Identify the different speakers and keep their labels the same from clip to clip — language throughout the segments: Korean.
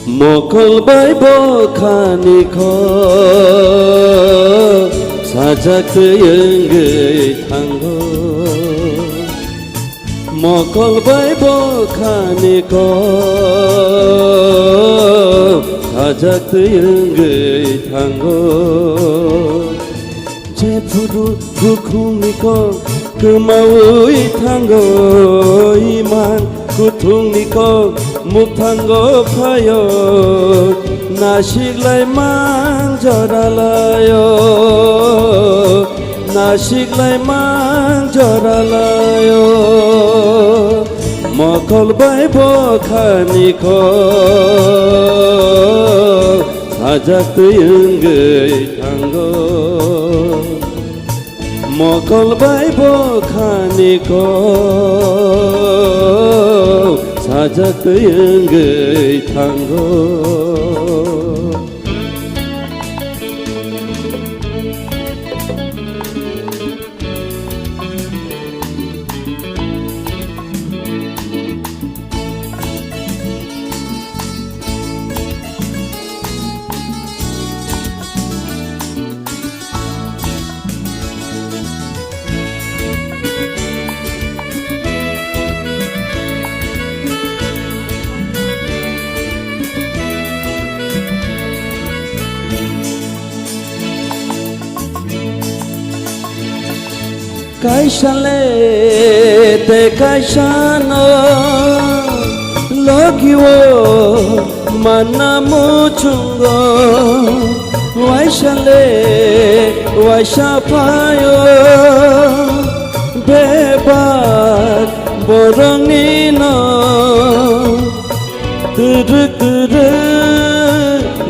Speaker 1: 먹을바이 버카니코 사작트 영의 탕고 먹을바이 버카니코 사작트 영의 탕고 제푸루 구쿵니코 그마우이 탕고 이만 구퉁니코 묵탕고 파요 나식라이 망절알라요 나식라이 망절알라요 먹을바이 버카니코 사작트 영의 탕고 먹을바이 버카니코 사작트 영의 탕고 Kaishale te kaishano logiwo manamuchungo waishale waishapayo bebat borongino tuduk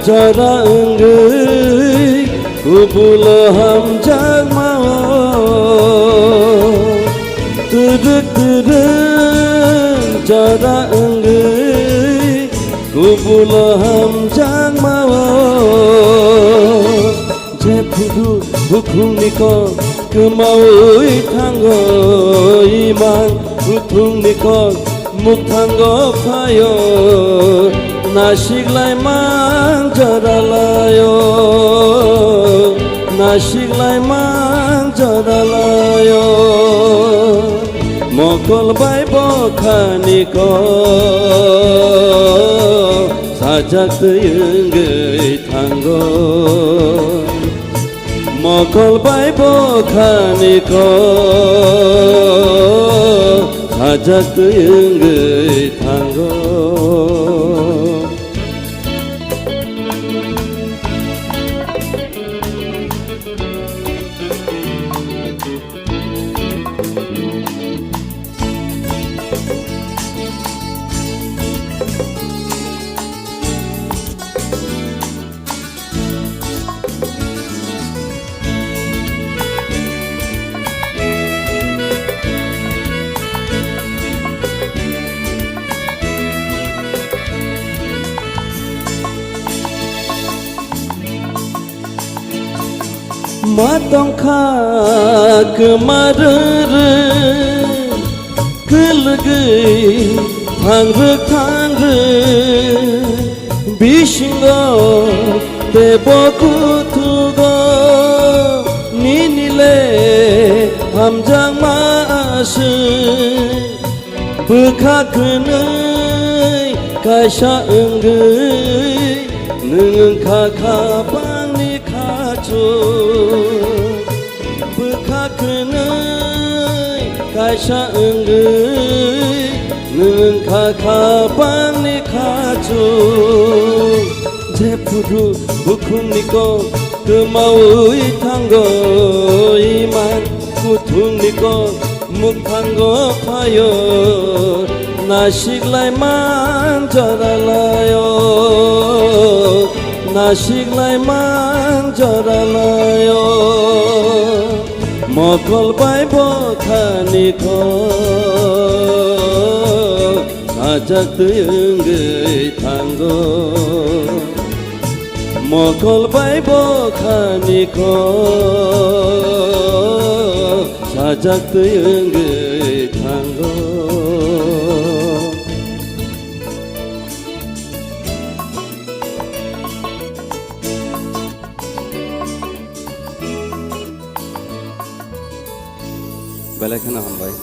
Speaker 1: jara enggai kubula hamjak mau tuduk jara enggai kubula hamjak mau jepudu hukumniko kemaui tanggo iman hukumniko muktanggo payo nasiklai manjaralayo nasiklai manjaralayo 먹을바이 버카니코 사작트 영의 탕고 먹을바이 버카니코 사작트 영의 탕고 마동카 그마르르 글르기 탕르탕르 비신거 대보쿠투거 니닐레 함장마스 부카크의 가샤 응의 능은 카카방니 카조 부카크의 가샤 응의 능은 카카방니 카조 제푸루 부쿵니코 그마우이 탕고 이만 구퉁니코 묵탕고 파요 나식라이 만절알라요 나식라이 만절알라요 먹을바이 버카니코 사작트 영의 탕고 먹을바이 버카니코 사작트 영의 탕고 बेलायखौनो हामबाय